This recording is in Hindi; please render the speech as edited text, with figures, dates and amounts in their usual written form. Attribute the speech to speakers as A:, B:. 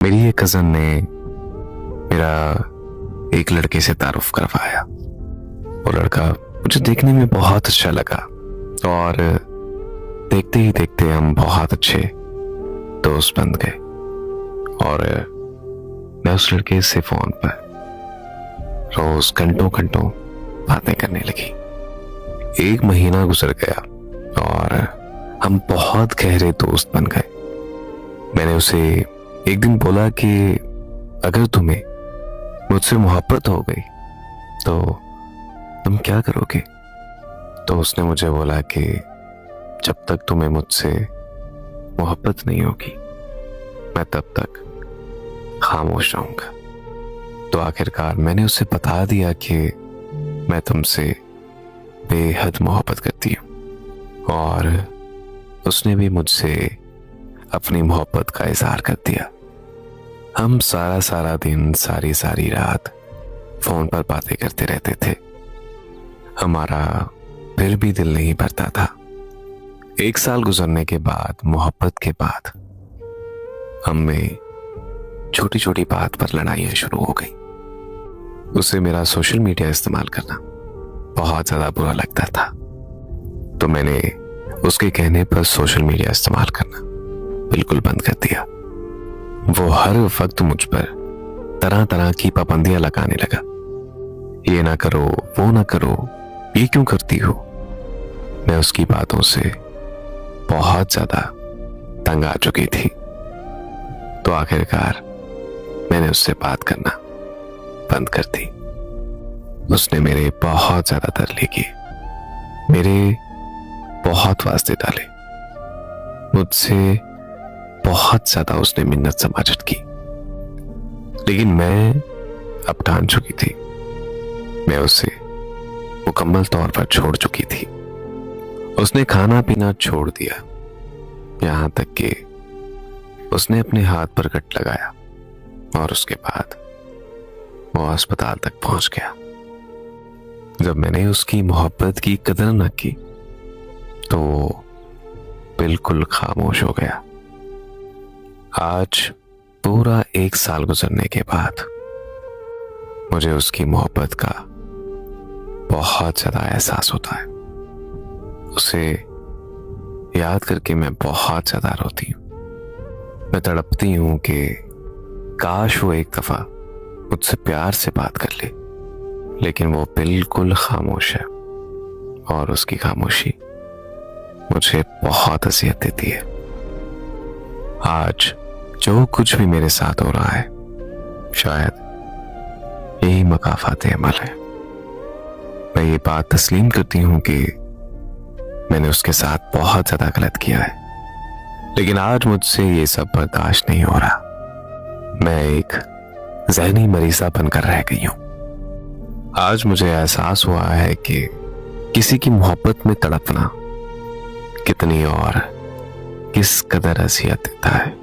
A: मेरी एक कजन ने मेरा एक लड़के से तारुफ करवाया। वो लड़का मुझे देखने में बहुत अच्छा लगा और देखते ही देखते हम बहुत अच्छे दोस्त बन गए। और मैं उस लड़के से फोन पर रोज घंटों घंटों बातें करने लगी। 1 महीना गुजर गया और हम बहुत गहरे दोस्त बन गए। मैंने उसे एक दिन बोला कि अगर तुम्हें मुझसे मोहब्बत हो गई तो तुम क्या करोगे। तो उसने मुझे बोला कि जब तक तुम्हें मुझसे मोहब्बत नहीं होगी मैं तब तक खामोश रहूंगा। तो आखिरकार मैंने उसे बता दिया कि मैं तुमसे बेहद मोहब्बत करती हूं और उसने भी मुझसे अपनी मोहब्बत का इजहार कर दिया। हम सारा दिन सारी रात फोन पर बातें करते रहते थे। हमारा फिर भी दिल नहीं भरता था। 1 साल गुजरने के बाद, मोहब्बत के बाद, हमें छोटी छोटी बात पर लड़ाइयां शुरू हो गई। उसे मेरा सोशल मीडिया इस्तेमाल करना बहुत ज्यादा बुरा लगता था, तो मैंने उसके कहने पर सोशल मीडिया इस्तेमाल करना बिल्कुल बंद कर दिया। वो हर वक्त मुझ पर तरह तरह की पाबंदियां लगाने लगा। ये ना करो, वो ना करो, ये क्यों करती हो। मैं उसकी बातों से बहुत ज्यादा तंग आ चुकी थी। तो आखिरकार मैंने उससे बात करना बंद कर दी। उसने मेरे बहुत ज्यादा तरले किए, मेरे बहुत वास्ते डाले, मुझसे बहुत ज्यादा उसने मिन्नत समाजत की। लेकिन मैं अब ठान चुकी थी, मैं उसे मुकम्मल तौर पर छोड़ चुकी थी। उसने खाना पीना छोड़ दिया, यहां तक कि उसने अपने हाथ पर कट लगाया और उसके बाद वो अस्पताल तक पहुंच गया। जब मैंने उसकी मोहब्बत की कदर न की तो वो बिल्कुल खामोश हो गया। आज पूरा 1 साल गुजरने के बाद मुझे उसकी मोहब्बत का बहुत ज्यादा एहसास होता है। उसे याद करके मैं बहुत ज्यादा रोती हूं। मैं तड़पती हूं कि काश वो एक दफा मुझसे प्यार से बात कर ले, लेकिन वो बिल्कुल खामोश है और उसकी खामोशी मुझे बहुत अज़ियत देती है। आज जो कुछ भी मेरे साथ हो रहा है शायद यही मकाफात अमल है। मैं ये बात तस्लीम करती हूं कि मैंने उसके साथ बहुत ज्यादा गलत किया है, लेकिन आज मुझसे ये सब बर्दाश्त नहीं हो रहा। मैं एक ज़हनी मरीज़ा बनकर रह गई हूं। आज मुझे एहसास हुआ है कि किसी की मोहब्बत में तड़पना कितनी और किस कदर अज़ियत देता है।